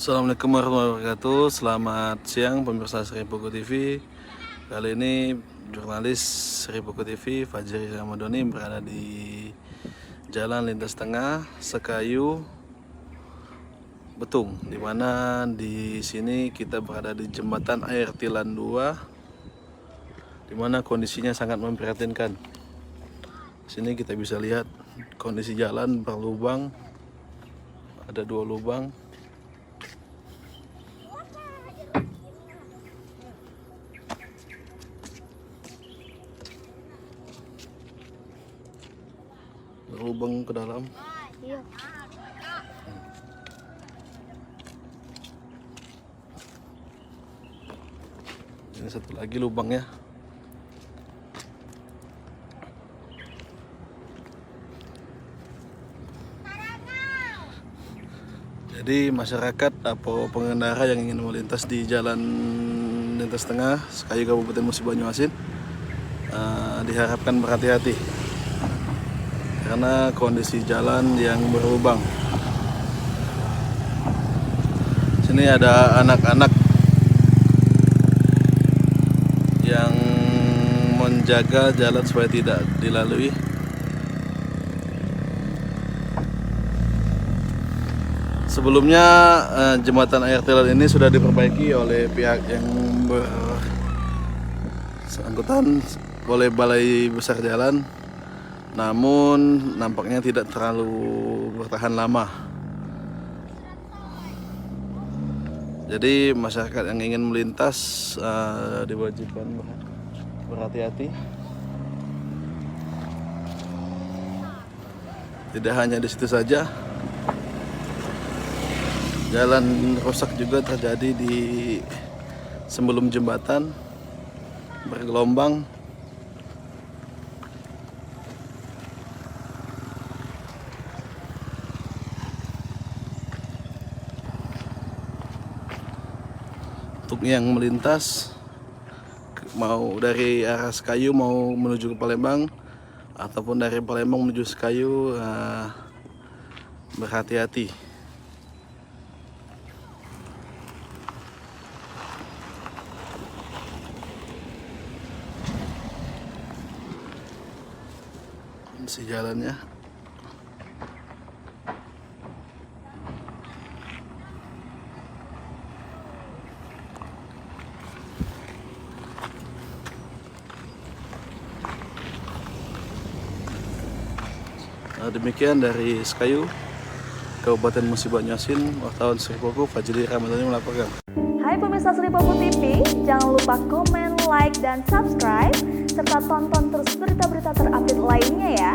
Assalamualaikum warahmatullahi wabarakatuh. Selamat siang pemirsa Sri Poko TV. Kali ini jurnalis Sri Poko TV Fajri Ramadhani berada di Jalan Lintas Tengah Sekayu Betung, di mana di sini kita berada di jembatan air Tilan 2, di mana kondisinya sangat memprihatinkan. Di sini kita bisa lihat kondisi jalan berlubang, ada 2 lubang. Berlubang ke dalam. Iya. Ini satu lagi lubangnya. Jadi masyarakat atau pengendara yang ingin melintas di jalan lintas tengah Sekayu Kabupaten Musi Banyuasin diharapkan berhati-hati karena kondisi jalan yang berlubang. Sini ada anak-anak yang menjaga jalan supaya tidak dilalui. Sebelumnya jembatan air Tilan ini sudah diperbaiki oleh pihak yang bersangkutan, oleh Balai Besar Jalan. Namun nampaknya tidak terlalu bertahan lama. Jadi masyarakat yang ingin melintas diwajibkan berhati-hati. Tidak hanya di situ saja, jalan rusak juga terjadi di sebelum jembatan, bergelombang. Untuk yang melintas mau dari arah Sekayu mau menuju ke Palembang ataupun dari Palembang menuju Sekayu, berhati-hati. Si jalannya demikian dari Sekayu Kabupaten Musi Banyuasin, wartawan Sri Poko Fajri Ramadhani melaporkan. Hai pemirsa Sri Poko TV, jangan lupa komen, like, dan subscribe serta tonton terus berita-berita terupdate lainnya ya.